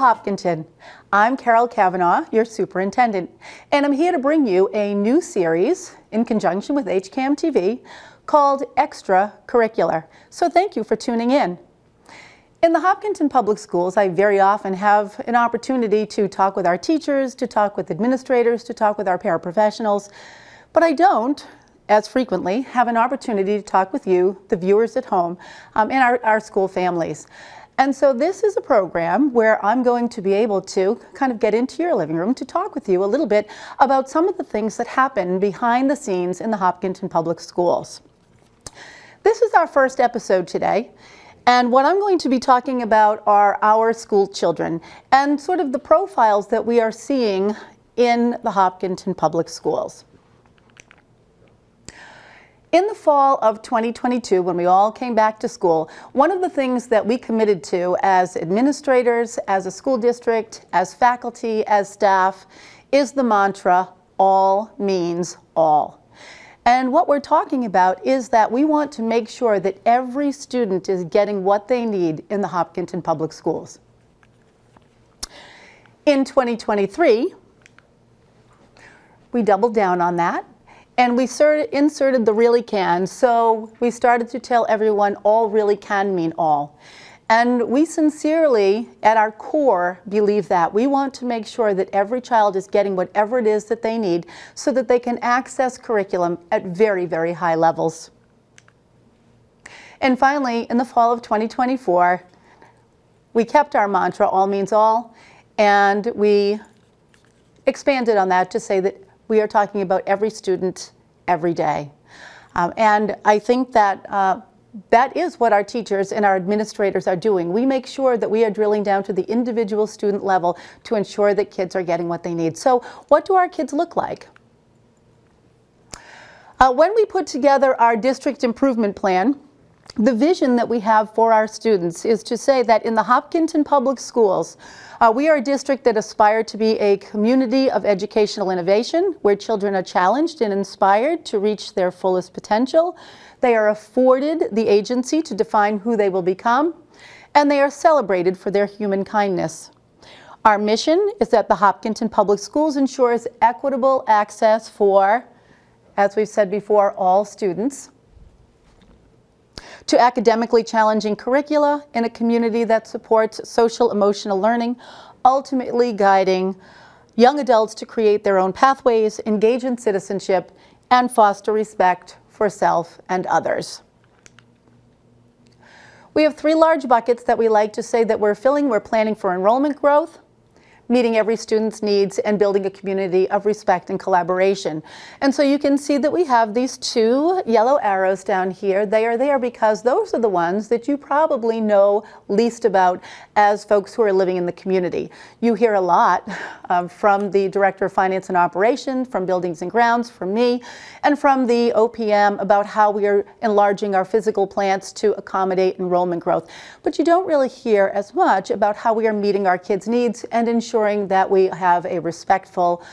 Hopkinton. I'm Carol Cavanaugh, your superintendent, and I'm here to bring you a new series in conjunction with HCAM TV called Extra-Curricular. So thank you for tuning in. In the Hopkinton Public Schools, I very often have an opportunity to talk with our teachers, to talk with administrators, to talk with our paraprofessionals, but I don't, as frequently, have an opportunity to talk with you, the viewers at home, and our school families. And so this is a program where I'm going to be able to kind of get into your living room to talk with you a little bit about some of the things that happen behind the scenes in the Hopkinton Public Schools. This is our first episode today, and what I'm going to be talking about are our school children and sort of the profiles that we are seeing in the Hopkinton Public Schools. In the fall of 2022, when we all came back to school, one of the things that we committed to as administrators, as a school district, as faculty, as staff, is the mantra, all means all. And what we're talking about is that we want to make sure that every student is getting what they need in the Hopkinton Public Schools. In 2023, we doubled down on that. And we inserted the really can, so we started to tell everyone all really can mean all. And we sincerely, at our core, believe that. We want to make sure that every child is getting whatever it is that they need so that they can access curriculum at very, very high levels. And finally, in the fall of 2024, we kept our mantra, all means all, and we expanded on that to say that we are talking about every student, every day. And I think that that is what our teachers and our administrators are doing. We make sure that we are drilling down to the individual student level to ensure that kids are getting what they need. So what do our kids look like? When we put together our district improvement plan, the vision that we have for our students is to say that in the Hopkinton Public Schools, we are a district that aspires to be a community of educational innovation where children are challenged and inspired to reach their fullest potential. They are afforded the agency to define who they will become, and they are celebrated for their human kindness. Our mission is that the Hopkinton Public Schools ensures equitable access for, as we've said before, all students, to academically challenging curricula in a community that supports social emotional learning, ultimately guiding young adults to create their own pathways, engage in citizenship, and foster respect for self and others. We have three large buckets that we like to say that we're filling. We're planning for enrollment growth, meeting every student's needs, and building a community of respect and collaboration. And so you can see that we have these two yellow arrows down here. They are there because those are the ones that you probably know least about as folks who are living in the community. You hear a lot from the Director of Finance and Operations, from Buildings and Grounds, from me, and from the OPM about how we are enlarging our physical plants to accommodate enrollment growth. But you don't really hear as much about how we are meeting our kids' needs and ensuring that we have a respectful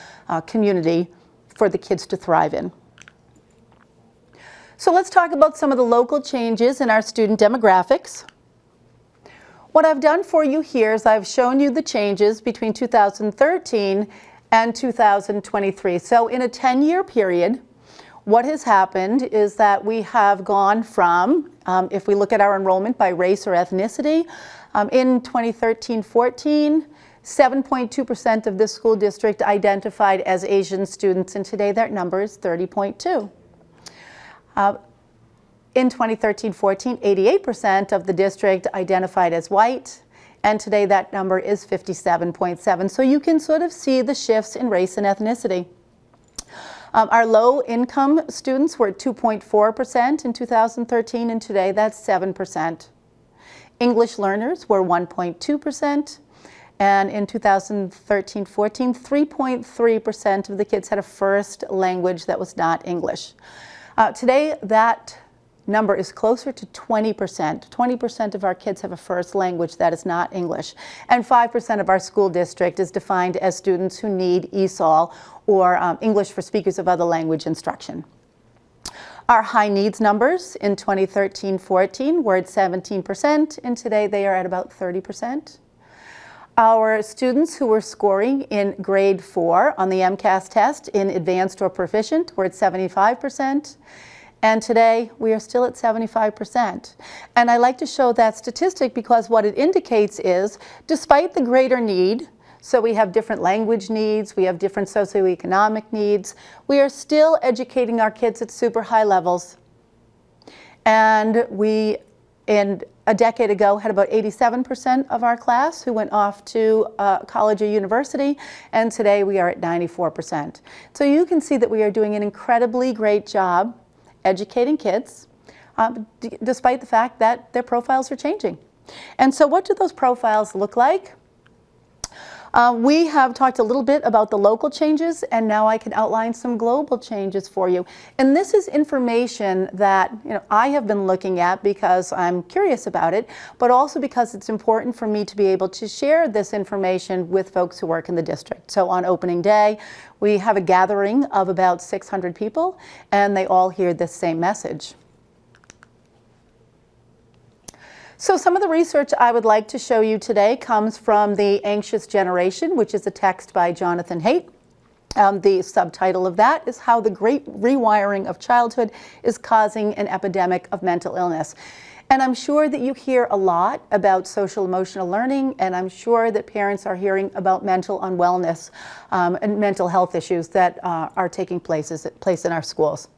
community for the kids to thrive in. So let's talk about some of the local changes in our student demographics. What I've done for you here is I've shown you the changes between 2013 and 2023. So in a 10-year period, what has happened is that we have gone from, if we look at our enrollment by race or ethnicity, in 2013-14, 7.2% of this school district identified as Asian students, and today that number is 30.2. In 2013-14, 88% of the district identified as white, and today that number is 57.7. So you can sort of see the shifts in race and ethnicity. Our low-income students were at 2.4% in 2013, and today that's 7%. English learners were 1.2%. And in 2013-14, 3.3% of the kids had a first language that was not English. Today, that number is closer to 20%. 20% of our kids have a first language that is not English. And 5% of our school district is defined as students who need ESOL, or English for Speakers of Other Language instruction. Our high needs numbers in 2013-14 were at 17%, and today they are at about 30%. Our students who were scoring in grade 4 on the MCAS test in advanced or proficient were at 75%. And today, we are still at 75%. And I like to show that statistic because what it indicates is, despite the greater need, so we have different language needs, we have different socioeconomic needs, we are still educating our kids at super high levels. And we, in a decade ago, had about 87% of our class who went off to college or university, and today we are at 94%. So you can see that we are doing an incredibly great job educating kids, despite the fact that their profiles are changing. And so what do those profiles look like? We have talked a little bit about the local changes, and now I can outline some global changes for you. And this is information that I have been looking at because I'm curious about it, but also because it's important for me to be able to share this information with folks who work in the district. So on opening day, we have a gathering of about 600 people, and they all hear this same message. So some of the research I would like to show you today comes from The Anxious Generation, which is a text by Jonathan Haidt. The subtitle of that is How the Great Rewiring of Childhood is Causing an Epidemic of Mental Illness. And I'm sure that you hear a lot about social emotional learning, and I'm sure that parents are hearing about mental unwellness and mental health issues that are taking place in our schools.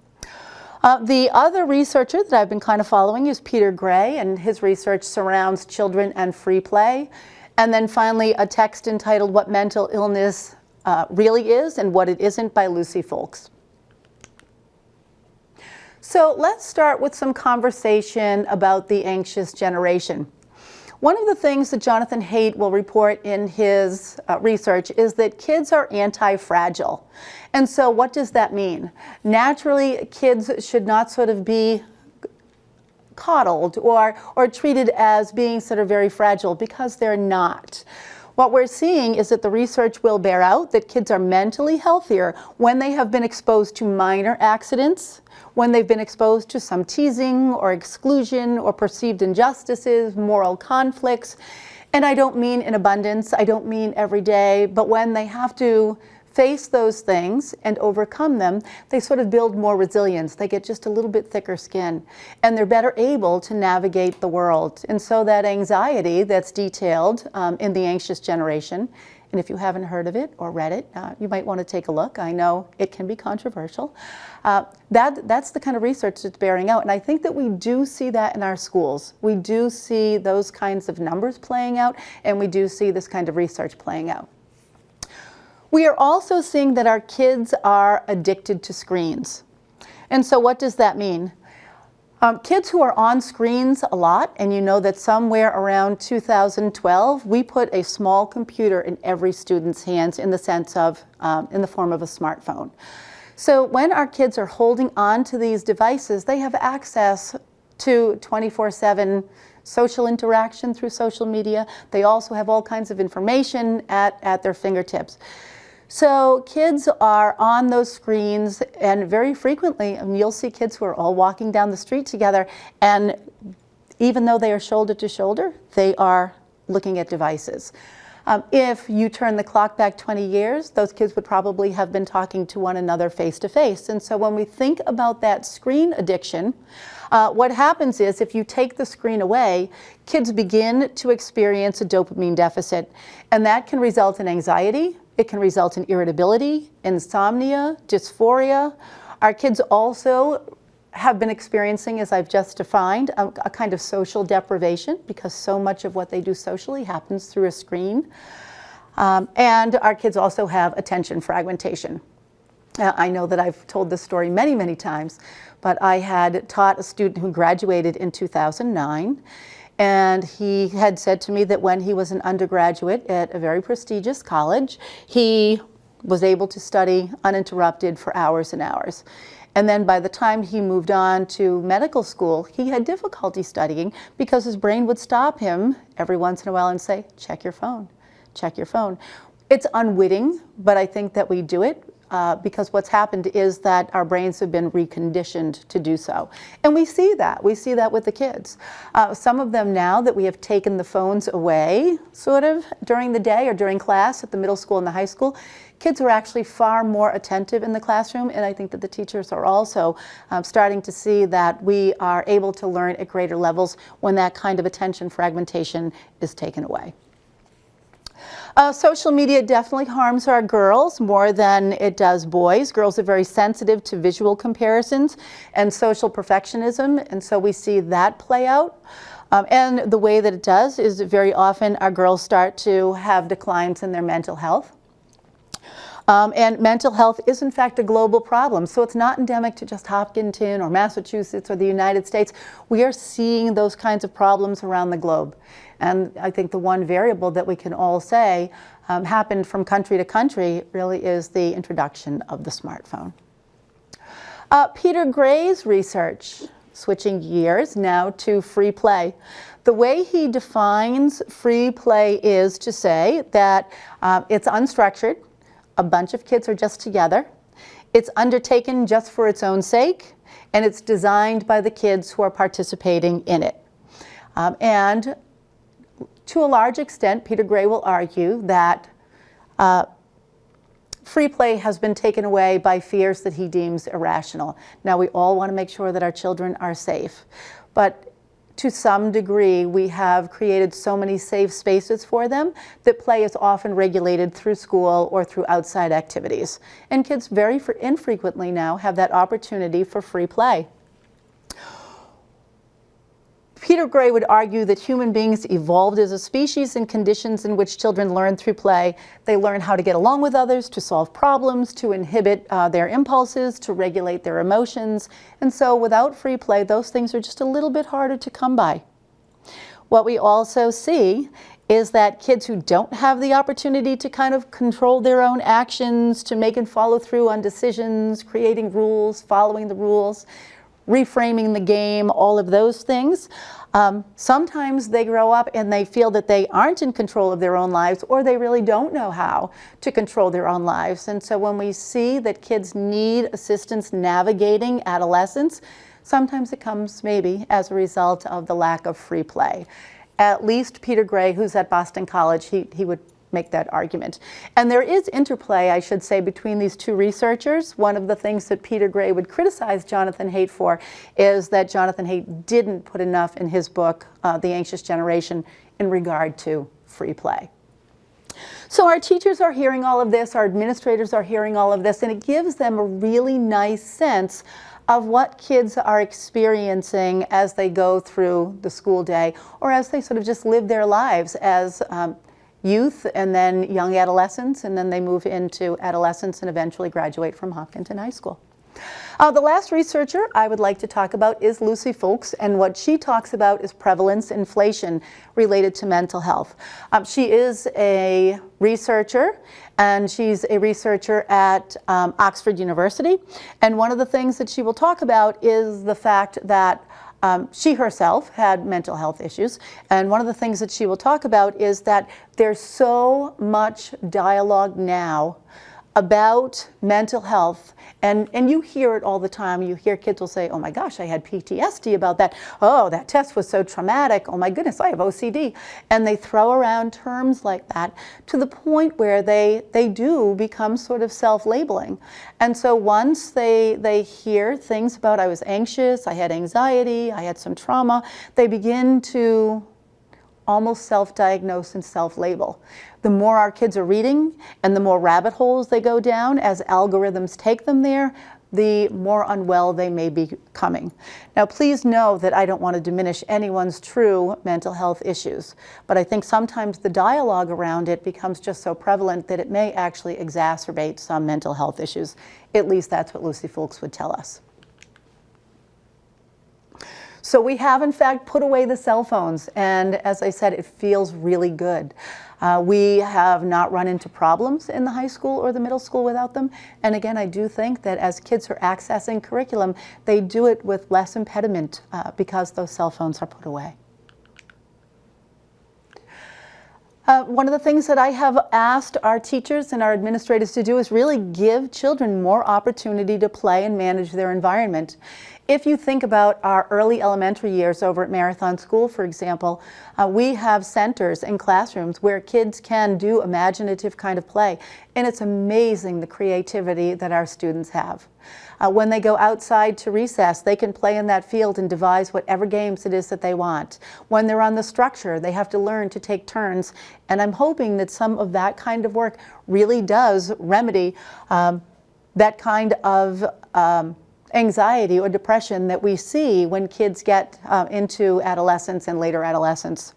The other researcher that I've been kind of following is Peter Gray, and his research surrounds children and free play. And then finally, a text entitled What Mental Illness Really Is and What It Isn't by Lucy Folks. So let's start with some conversation about the anxious generation. One of the things that Jonathan Haidt will report in his research is that kids are anti-fragile. And so what does that mean? Naturally, kids should not sort of be coddled or treated as being sort of very fragile, because they're not. What we're seeing is that the research will bear out that kids are mentally healthier when they have been exposed to minor accidents, when they've been exposed to some teasing or exclusion or perceived injustices, moral conflicts. And I don't mean in abundance, I don't mean every day, but when they have to face those things and overcome them, they sort of build more resilience. They get just a little bit thicker skin, and they're better able to navigate the world. And so that anxiety that's detailed in The Anxious Generation, and if you haven't heard of it or read it, you might want to take a look. I know it can be controversial. That's the kind of research that's bearing out. And I think that we do see that in our schools. We do see those kinds of numbers playing out, and we do see this kind of research playing out. We are also seeing that our kids are addicted to screens. And so what does that mean? Kids who are on screens a lot, and you know that somewhere around 2012, we put a small computer in every student's hands in the sense of, in the form of a smartphone. So when our kids are holding on to these devices, they have access to 24/7 social interaction through social media. They also have all kinds of information at their fingertips. So kids are on those screens, and very frequently, you'll see kids who are all walking down the street together, and even though they are shoulder to shoulder, they are looking at devices. If you turn the clock back 20 years, those kids would probably have been talking to one another face to face. And so when we think about that screen addiction, what happens is if you take the screen away, kids begin to experience a dopamine deficit, and that can result in anxiety. It can result in irritability, insomnia, dysphoria. Our kids also have been experiencing, as I've just defined, a kind of social deprivation, because so much of what they do socially happens through a screen. And our kids also have attention fragmentation. I know that I've told this story many, many times, but I had taught a student who graduated in 2009. And he had said to me that when he was an undergraduate at a very prestigious college, he was able to study uninterrupted for hours and hours. And then by the time he moved on to medical school, he had difficulty studying because his brain would stop him every once in a while and say, check your phone, check your phone. It's unwitting, but I think that we do it because what's happened is that our brains have been reconditioned to do so. And we see that. We see that with the kids. Some of them, now that we have taken the phones away, sort of, during the day or during class at the middle school and the high school, kids are actually far more attentive in the classroom, and I think that the teachers are also starting to see that we are able to learn at greater levels when that kind of attention fragmentation is taken away. Social media definitely harms our girls more than it does boys. Girls are very sensitive to visual comparisons and social perfectionism, and so we see that play out. And the way that it does is very often our girls start to have declines in their mental health. And mental health is in fact a global problem, so it's not endemic to just Hopkinton or Massachusetts or the United States. We are seeing those kinds of problems around the globe. And I think the one variable that we can all say happened from country to country really is the introduction of the smartphone. Peter Gray's research, switching gears now to free play. The way he defines free play is to say that it's unstructured, a bunch of kids are just together, it's undertaken just for its own sake, and it's designed by the kids who are participating in it. And to a large extent, Peter Gray will argue that free play has been taken away by fears that he deems irrational. Now, we all want to make sure that our children are safe, but to some degree, we have created so many safe spaces for them that play is often regulated through school or through outside activities. And kids very infrequently now have that opportunity for free play. Peter Gray would argue that human beings evolved as a species in conditions in which children learn through play. They learn how to get along with others, to solve problems, to inhibit their impulses, to regulate their emotions. And so without free play, those things are just a little bit harder to come by. What we also see is that kids who don't have the opportunity to kind of control their own actions, to make and follow through on decisions, creating rules, following the rules, reframing the game, all of those things. Sometimes they grow up and they feel that they aren't in control of their own lives, or they really don't know how to control their own lives. And so when we see that kids need assistance navigating adolescence, sometimes it comes maybe as a result of the lack of free play. At least Peter Gray, who's at Boston College, he would make that argument. And there is interplay, I should say, between these two researchers. One of the things that Peter Gray would criticize Jonathan Haidt for is that Jonathan Haidt didn't put enough in his book, The Anxious Generation, in regard to free play. So our teachers are hearing all of this, our administrators are hearing all of this, and it gives them a really nice sense of what kids are experiencing as they go through the school day, or as they sort of just live their lives as youth and then young adolescents, and then they move into adolescence and eventually graduate from Hopkinton High School. The last researcher I would like to talk about is Lucy Folks, and what she talks about is prevalence inflation related to mental health. She is a researcher, and she's a researcher at Oxford University, and one of the things that she will talk about is the fact that she herself had mental health issues, and one of the things that she will talk about is that there's so much dialogue now about mental health, and you hear it all the time. You hear kids will say, oh my gosh, I had PTSD about that. Oh, that test was so traumatic. Oh my goodness, I have OCD. And they throw around terms like that to the point where they do become sort of self-labeling. And so once they hear things about, I was anxious, I had anxiety, I had some trauma, they begin to almost self-diagnose and self-label. The more our kids are reading and the more rabbit holes they go down as algorithms take them there, the more unwell they may be becoming. Now, please know that I don't want to diminish anyone's true mental health issues, but I think sometimes the dialogue around it becomes just so prevalent that it may actually exacerbate some mental health issues. At least that's what Lucy Folks would tell us. So we have, in fact, put away the cell phones, and as I said, it feels really good. We have not run into problems in the high school or the middle school without them, and again, I do think that as kids are accessing curriculum, they do it with less impediment because those cell phones are put away. One of the things that I have asked our teachers and our administrators to do is really give children more opportunity to play and manage their environment. If you think about our early elementary years over at Marathon School, for example, we have centers and classrooms where kids can do imaginative kind of play. And it's amazing the creativity that our students have. When they go outside to recess, they can play in that field and devise whatever games it is that they want. When they're on the structure, they have to learn to take turns. And I'm hoping that some of that kind of work really does remedy that kind of anxiety or depression that we see when kids get into adolescence and later adolescence.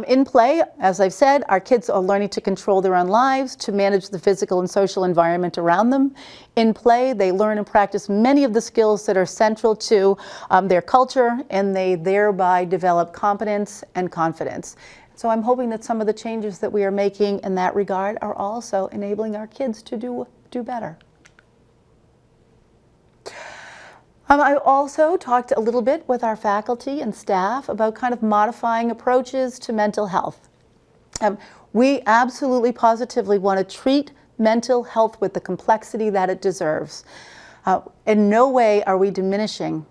In play, as I've said, our kids are learning to control their own lives, to manage the physical and social environment around them. In play, they learn and practice many of the skills that are central to their culture, and they thereby develop competence and confidence. So I'm hoping that some of the changes that we are making in that regard are also enabling our kids to do better. I also talked a little bit with our faculty and staff about kind of modifying approaches to mental health. We absolutely positively want to treat mental health with the complexity that it deserves. In no way are we diminishing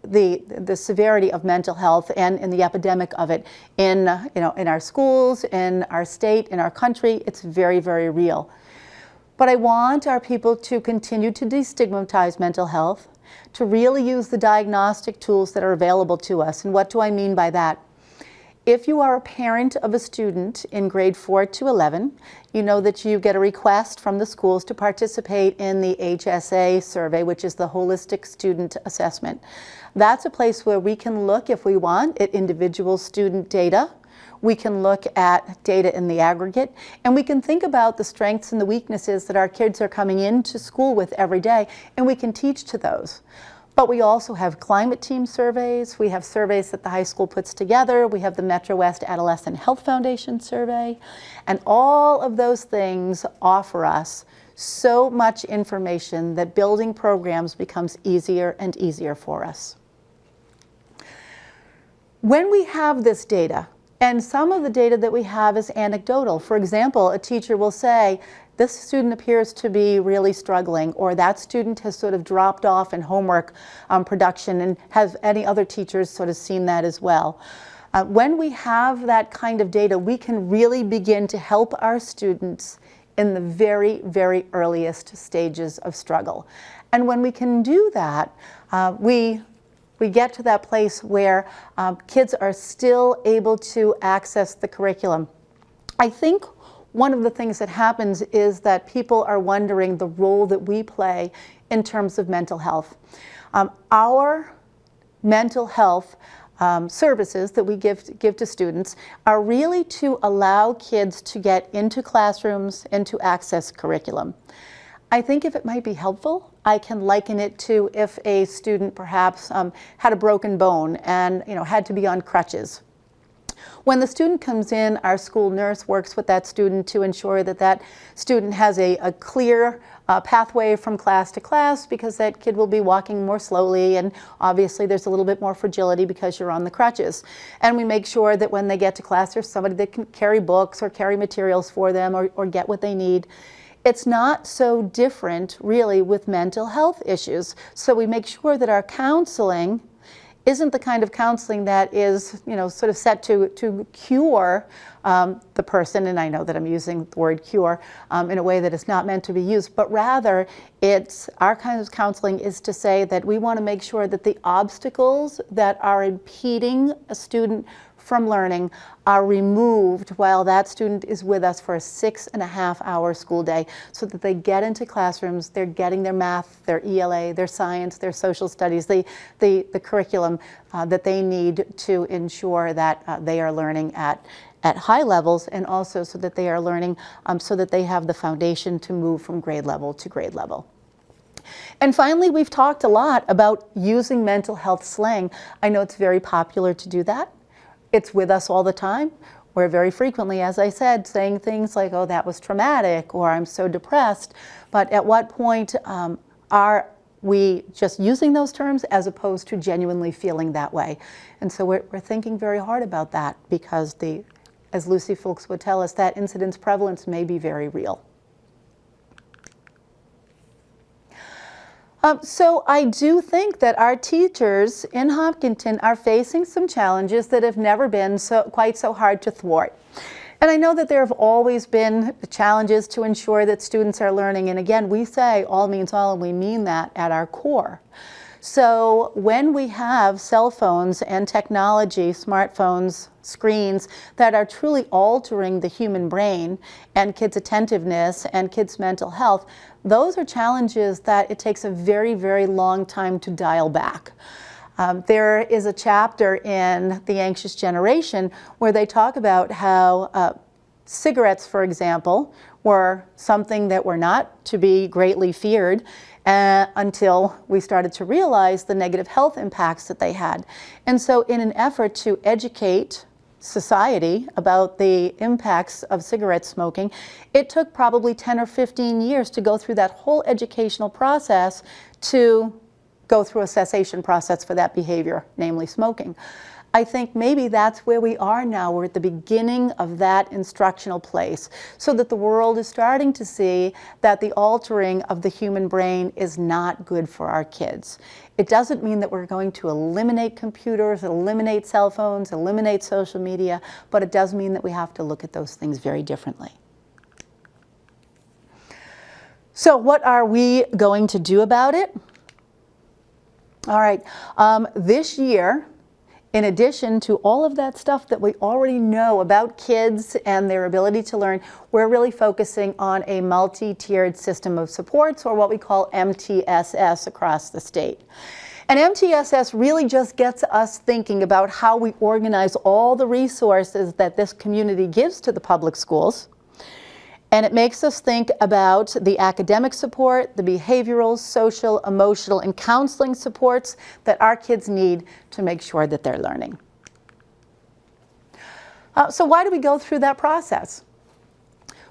the severity of mental health and the epidemic of it in our schools, in our state, in our country. It's very, very real. But I want our people to continue to destigmatize mental health, to really use the diagnostic tools that are available to us. And what do I mean by that? If you are a parent of a student in grade 4 to 11, you know that you get a request from the schools to participate in the HSA survey, which is the Holistic Student Assessment. That's a place where we can look, if we want, at individual student data. We can look at data in the aggregate, and we can think about the strengths and the weaknesses that our kids are coming into school with every day, and we can teach to those. But we also have climate team surveys. We have surveys that the high school puts together. We have the Metro West Adolescent Health Foundation survey. And all of those things offer us so much information that building programs becomes easier and easier for us. When we have this data, and some of the data that we have is anecdotal. For example, a teacher will say, this student appears to be really struggling, or that student has sort of dropped off in homework production, and have any other teachers sort of seen that as well? When we have that kind of data, we can really begin to help our students in the very, very earliest stages of struggle. And when we can do that, we get to that place where kids are still able to access the curriculum. I think one of the things that happens is that people are wondering the role that we play in terms of mental health. Our mental health services that we give to students are really to allow kids to get into classrooms and to access curriculum. I think if it might be helpful, I can liken it to if a student perhaps had a broken bone and had to be on crutches. When the student comes in, our school nurse works with that student to ensure that that student has a clear pathway from class to class, because that kid will be walking more slowly, and obviously there's a little bit more fragility because you're on the crutches. And we make sure that when they get to class, there's somebody that can carry books or carry materials for them, or get what they need. It's not so different, really, with mental health issues. So we make sure that our counseling isn't the kind of counseling that is, sort of set to cure the person, and I know that I'm using the word cure in a way that is not meant to be used, but rather our kind of counseling is to say that we want to make sure that the obstacles that are impeding a student from learning are removed while that student is with us for a 6.5-hour school day, so that they get into classrooms, they're getting their math, their ELA, their science, their social studies, the curriculum that they need to ensure that they are learning at high levels, and also so that they are learning so that they have the foundation to move from grade level to grade level. And finally, we've talked a lot about using mental health slang. I know it's very popular to do that. It's with us all the time. We're very frequently, as I said, saying things like, oh, that was traumatic, or I'm so depressed. But at what point are we just using those terms as opposed to genuinely feeling that way? And so we're thinking very hard about that because as Lucy Fulks would tell us, that incidence prevalence may be very real. So I do think that our teachers in Hopkinton are facing some challenges that have never been quite so hard to thwart. And I know that there have always been challenges to ensure that students are learning. And again, we say all means all, and we mean that at our core. So when we have cell phones and technology, smartphones, screens that are truly altering the human brain and kids' attentiveness and kids' mental health, those are challenges that it takes a very, very long time to dial back. There is a chapter in The Anxious Generation where they talk about how cigarettes, for example, were something that were not to be greatly feared until we started to realize the negative health impacts that they had. And so in an effort to educate society about the impacts of cigarette smoking, it took probably 10 or 15 years to go through that whole educational process to go through a cessation process for that behavior, namely smoking. I think maybe that's where we are now. We're at the beginning of that instructional place, so that the world is starting to see that the altering of the human brain is not good for our kids. It doesn't mean that we're going to eliminate computers, eliminate cell phones, eliminate social media, but it does mean that we have to look at those things very differently. So what are we going to do about it? All right, this year, in addition to all of that stuff that we already know about kids and their ability to learn, we're really focusing on a multi-tiered system of supports, or what we call MTSS, across the state. And MTSS really just gets us thinking about how we organize all the resources that this community gives to the public schools. And it makes us think about the academic support, the behavioral, social, emotional, and counseling supports that our kids need to make sure that they're learning. So why do we go through that process?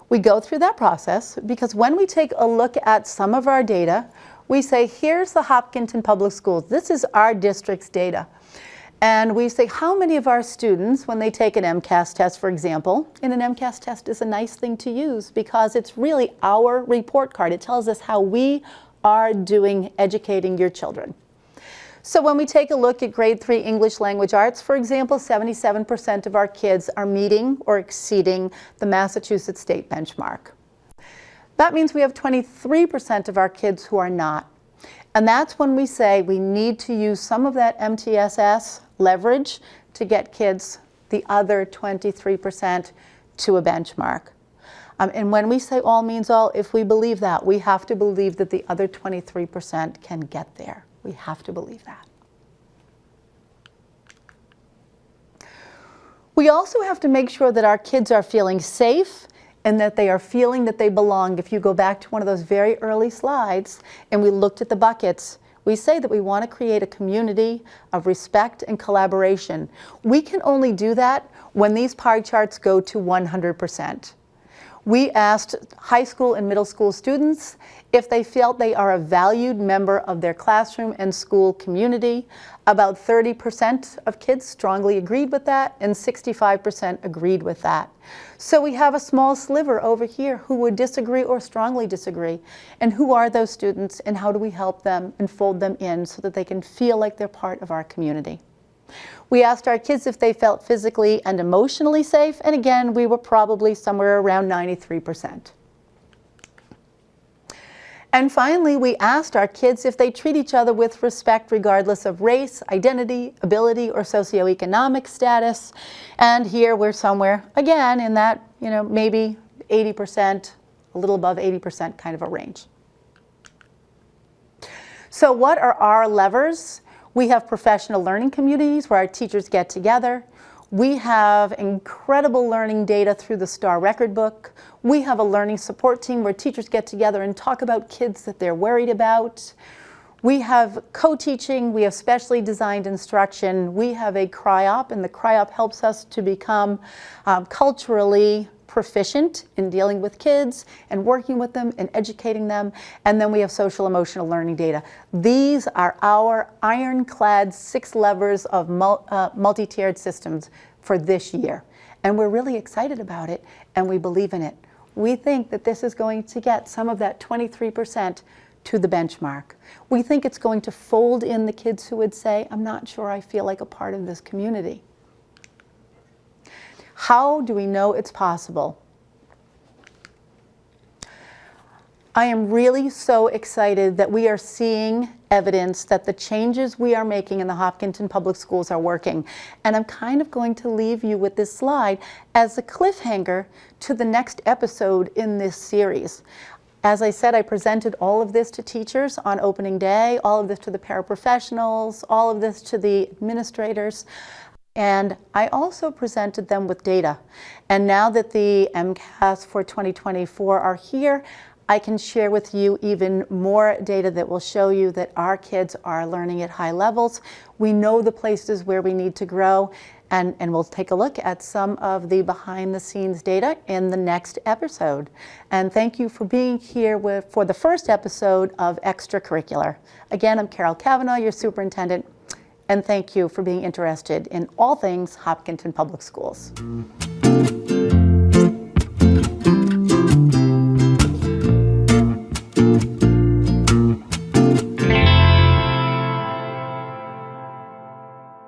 We go through that process because when we take a look at some of our data, we say, here's the Hopkinton Public Schools. This is our district's data. And we say, how many of our students, when they take an MCAS test, for example, and an MCAS test is a nice thing to use because it's really our report card. It tells us how we are doing educating your children. So when we take a look at grade 3 English language arts, for example, 77% of our kids are meeting or exceeding the Massachusetts state benchmark. That means we have 23% of our kids who are not. And that's when we say we need to use some of that MTSS leverage to get kids, the other 23%, to a benchmark. And when we say all means all, if we believe that, we have to believe that the other 23% can get there. We have to believe that. We also have to make sure that our kids are feeling safe and that they are feeling that they belong. If you go back to one of those very early slides and we looked at the buckets, we say that we want to create a community of respect and collaboration. We can only do that when these pie charts go to 100%. We asked high school and middle school students if they felt they are a valued member of their classroom and school community. About 30% of kids strongly agreed with that, and 65% agreed with that. So we have a small sliver over here who would disagree or strongly disagree. And who are those students, and how do we help them and fold them in so that they can feel like they're part of our community? We asked our kids if they felt physically and emotionally safe, and again, we were probably somewhere around 93%. And finally, we asked our kids if they treat each other with respect regardless of race, identity, ability, or socioeconomic status. And here we're somewhere, again, in that, maybe 80%, a little above 80% kind of a range. So what are our levers? We have professional learning communities where our teachers get together. We have incredible learning data through the STAR record book. We have a learning support team where teachers get together and talk about kids that they're worried about. We have co-teaching. We have specially designed instruction. We have a CRI-OP, and the CRI-OP helps us to become culturally proficient in dealing with kids and working with them and educating them. And then we have social emotional learning data. These are our ironclad 6 levers of multi-tiered systems for this year. And we're really excited about it, and we believe in it. We think that this is going to get some of that 23% to the benchmark. We think it's going to fold in the kids who would say, I'm not sure I feel like a part of this community. How do we know it's possible? I am really so excited that we are seeing evidence that the changes we are making in the Hopkinton Public Schools are working. And I'm kind of going to leave you with this slide as a cliffhanger to the next episode in this series. As I said, I presented all of this to teachers on opening day, all of this to the paraprofessionals, all of this to the administrators. And I also presented them with data. And now that the MCAS for 2024 are here, I can share with you even more data that will show you that our kids are learning at high levels. We know the places where we need to grow, and we'll take a look at some of the behind-the-scenes data in the next episode. And thank you for being here for the first episode of Extra-Curricular. Again, I'm Carol Kavanaugh, your superintendent, and thank you for being interested in all things Hopkinton Public Schools.